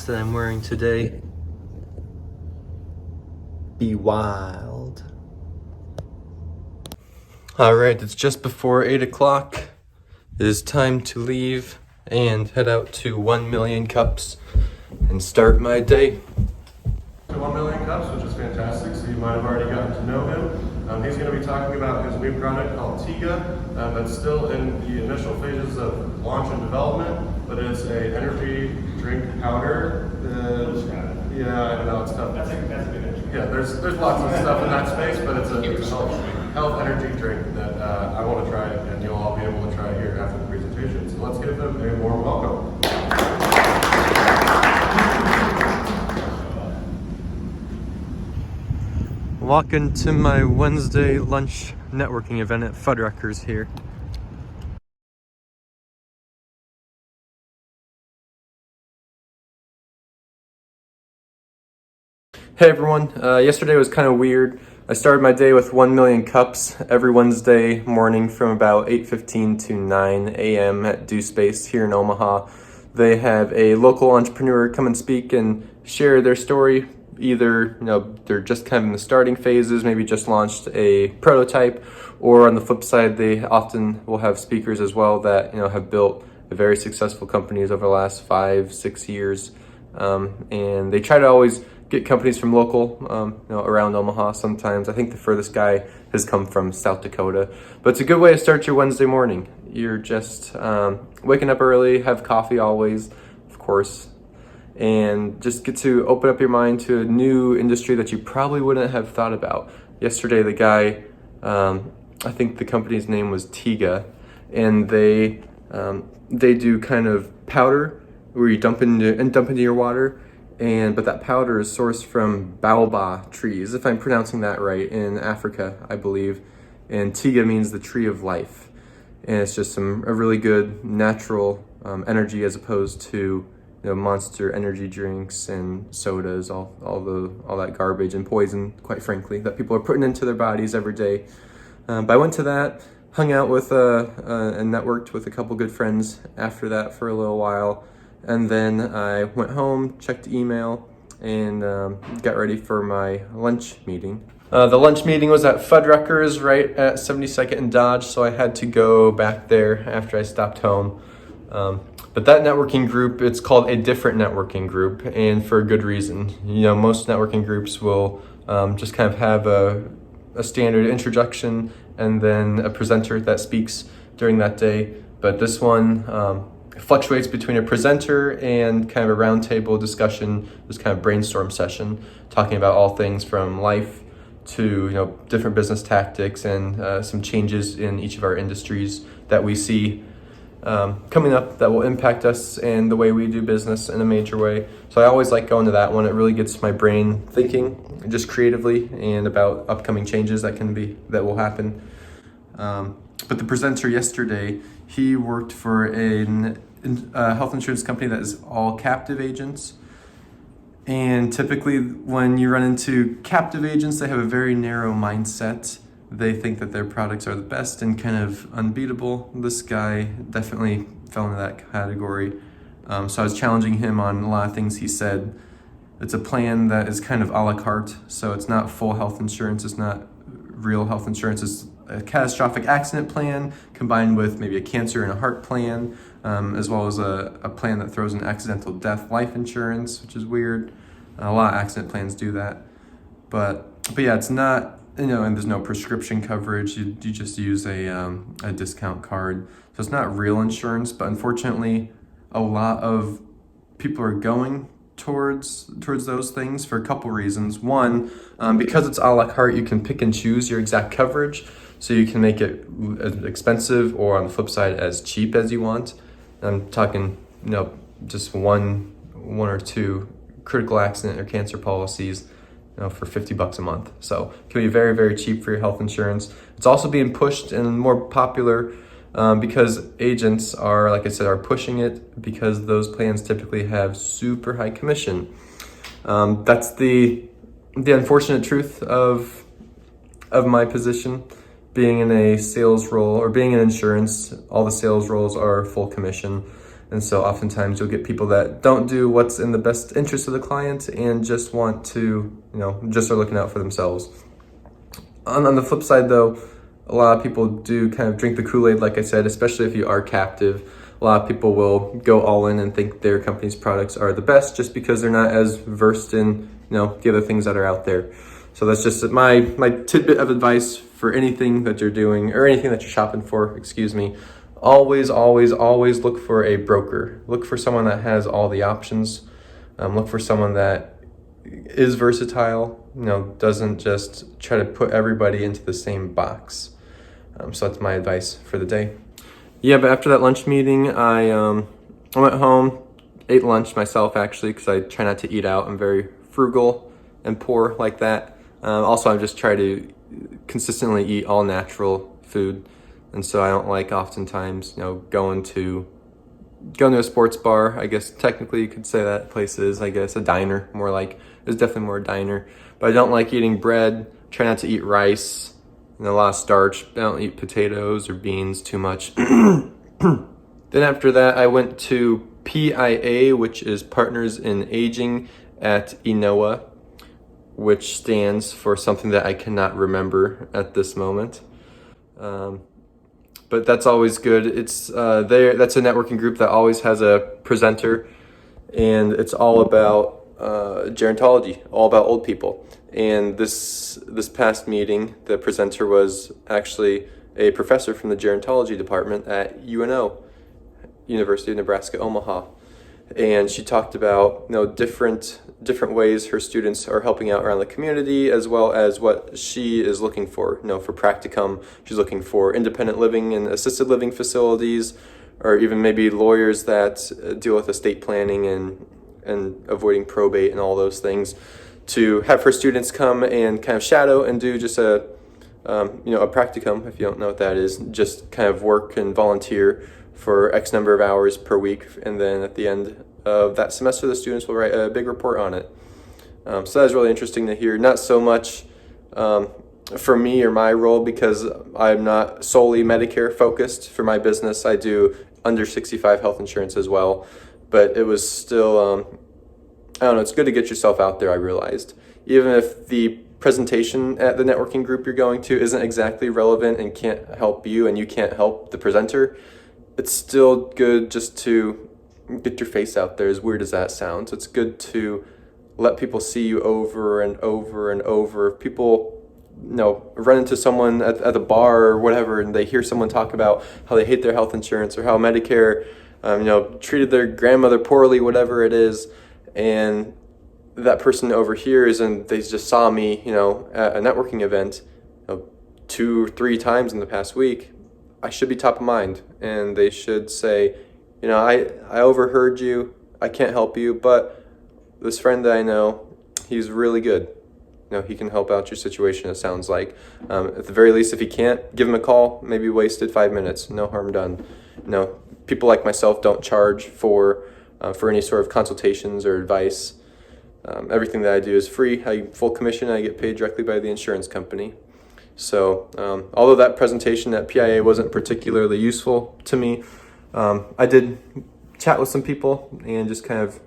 socks that I'm wearing today. Be wild. All right, it's just before 8 o'clock. It is time to leave and head out to 1 Million Cups and start my day. 1 Million Cups, which is fantastic, so you might have already gotten to know him. He's going to be talking about his new product called Tiga. That's still in the initial phases of launch and development, but it's a energy drink powder. Yeah, I know, it's tough. That's a good intro. Yeah, there's lots of stuff in that space, but it's a health energy drink that I want to try, and you'll all be able to try here after the presentation. So let's give them a warm welcome. Walking to my Wednesday lunch networking event at Fuddruckers here. Hey everyone, yesterday was kind of weird. I started my day with 1 Million Cups every Wednesday morning from about 8:15 to 9 a.m. at Do Space here in Omaha. They have a local entrepreneur come and speak and share their story. Either, they're just kind of in the starting phases, maybe just launched a prototype, or on the flip side, they often will have speakers as well that, have built very successful companies over the last 5-6 years. And they try to always get companies from local, around Omaha sometimes. I think the furthest guy has come from South Dakota. But it's a good way to start your Wednesday morning. You're just waking up early, have coffee always, of course, and just get to open up your mind to a new industry that you probably wouldn't have thought about. Yesterday, the guy, I think the company's name was Tiga, and they do kind of powder where you dump into your water, but that powder is sourced from baobab trees, if I'm pronouncing that right, in Africa, I believe. And Tiga means the tree of life, and it's just a really good natural energy as opposed to Monster energy drinks and sodas, all that garbage and poison, quite frankly, that people are putting into their bodies every day. But I went to that, hung out with and networked with a couple good friends after that for a little while, and then I went home, checked email, and got ready for my lunch meeting. The lunch meeting was at Fuddruckers right at 72nd and Dodge, so I had to go back there after I stopped home. But that networking group, it's called a different networking group, and for a good reason. Most networking groups will just kind of have a standard introduction and then a presenter that speaks during that day. But this one fluctuates between a presenter and kind of a roundtable discussion, this kind of brainstorm session, talking about all things from life to different business tactics and some changes in each of our industries that we see coming up that will impact us and the way we do business in a major way. So I always like going to that one. It really gets my brain thinking just creatively and about upcoming changes that will happen. But the presenter yesterday, he worked for a health insurance company that is all captive agents. And typically when you run into captive agents, they have a very narrow mindset. They think that their products are the best and kind of unbeatable. This guy definitely fell into that category. So I was challenging him on a lot of things he said. It's a plan that is kind of a la carte. So it's not full health insurance. It's not real health insurance. It's a catastrophic accident plan combined with maybe a cancer and a heart plan, as well as a plan that throws in accidental death life insurance, which is weird. A lot of accident plans do that. But yeah, it's not, and there's no prescription coverage. You just use a discount card. So it's not real insurance, but unfortunately, a lot of people are going towards those things for a couple reasons. One, because it's a la carte, you can pick and choose your exact coverage. So you can make it as expensive or on the flip side as cheap as you want. I'm talking, just one or two critical accident or cancer policies for $50 a month. So it can be very, very cheap for your health insurance. It's also being pushed and more popular because agents are, like I said, are pushing it because those plans typically have super high commission. That's the unfortunate truth of my position. Being in a sales role or being in insurance, all the sales roles are full commission. And so oftentimes you'll get people that don't do what's in the best interest of the client and just want to, just are looking out for themselves. On the flip side though, a lot of people do kind of drink the Kool-Aid, like I said, especially if you are captive. A lot of people will go all in and think their company's products are the best just because they're not as versed in, the other things that are out there. So that's just my tidbit of advice for anything that you're doing or anything that you're shopping for, excuse me. Always, always, always look for a broker. Look for someone that has all the options. Look for someone that is versatile, doesn't just try to put everybody into the same box. So that's my advice for the day. Yeah, but after that lunch meeting, I went home, ate lunch myself actually, because I try not to eat out. I'm very frugal and poor like that. Also, I just try to consistently eat all natural food. And so I don't like oftentimes, going to a sports bar. I guess technically you could say that place is, a diner, it's definitely more a diner. But I don't like eating bread, try not to eat rice, and a lot of starch. I don't eat potatoes or beans too much. Then after that, I went to PIA, which is Partners in Aging at Inoa, which stands for something that I cannot remember at this moment. But that's always good. It's that's a networking group that always has a presenter, and it's all about gerontology, all about old people. And this past meeting, the presenter was actually a professor from the gerontology department at UNO, University of Nebraska Omaha. And she talked about different ways her students are helping out around the community, as well as what she is looking for. For practicum, she's looking for independent living and assisted living facilities, or even maybe lawyers that deal with estate planning and avoiding probate and all those things, to have her students come and kind of shadow and do just a practicum, if you don't know what that is, just kind of work and volunteer for X number of hours per week, and then at the end of that semester, the students will write a big report on it. So that was really interesting to hear. Not so much for me or my role, because I'm not solely Medicare focused. For my business, I do under 65 health insurance as well, but it was still, I don't know, it's good to get yourself out there, I realized. Even if the presentation at the networking group you're going to isn't exactly relevant and can't help you and you can't help the presenter, it's still good just to get your face out there, as weird as that sounds. It's good to let people see you over and over and over. People, run into someone at the bar or whatever, and they hear someone talk about how they hate their health insurance or how Medicare, treated their grandmother poorly, whatever it is, and that person overhears and they just saw me, at a networking event 2 or 3 times in the past week. I should be top of mind, and they should say, I overheard you, I can't help you, but this friend that I know, he's really good. He can help out your situation, it sounds like. At the very least, if he can't, give him a call, maybe wasted 5 minutes, no harm done. People like myself don't charge for any sort of consultations or advice. Everything that I do is free. I full commission, I get paid directly by the insurance company. So although that presentation at PIA wasn't particularly useful to me, I did chat with some people and just kind of,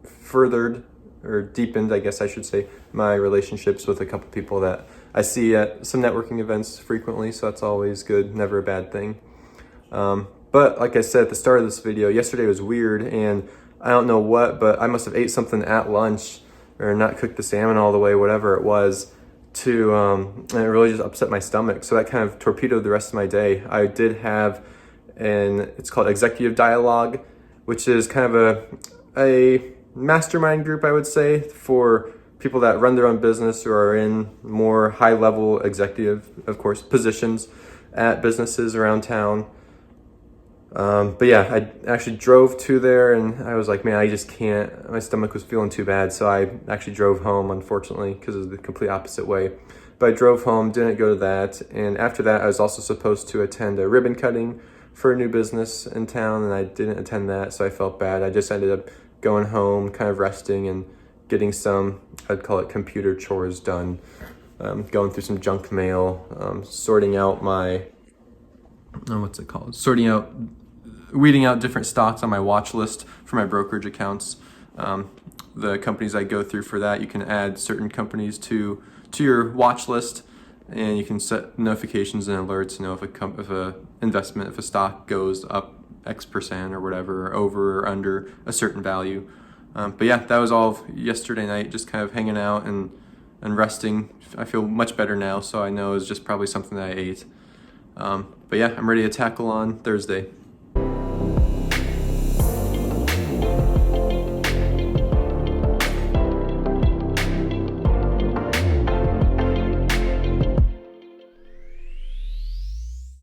furthered or deepened, I guess I should say, my relationships with a couple people that I see at some networking events frequently. So that's always good, never a bad thing. But like I said at the start of this video, yesterday was weird, and I don't know what, but I must have ate something at lunch or not cooked the salmon all the way, whatever it was, and it really just upset my stomach. So that kind of torpedoed the rest of my day. I did have it's called Executive Dialogue, which is kind of a mastermind group, I would say, for people that run their own business or are in more high-level executive, of course, positions at businesses around town. But yeah, I actually drove to there, and I was like, man, I just can't, my stomach was feeling too bad. So I actually drove home, unfortunately, because it was the complete opposite way. But I drove home, didn't go to that. And after that, I was also supposed to attend a ribbon cutting for a new business in town, and I didn't attend that, so I felt bad. I just ended up going home, kind of resting and getting some, I'd call it computer chores done. Going through some junk mail, sorting out sorting out weeding out different stocks on my watch list for my brokerage accounts. The companies I go through for that, you can add certain companies to your watch list, and you can set notifications and alerts. You know, if a stock goes up X% or whatever, or over or under a certain value. But yeah, that was all of yesterday night, just kind of hanging out and resting. I feel much better now, so I know it's just probably something that I ate. But yeah, I'm ready to tackle on Thursday.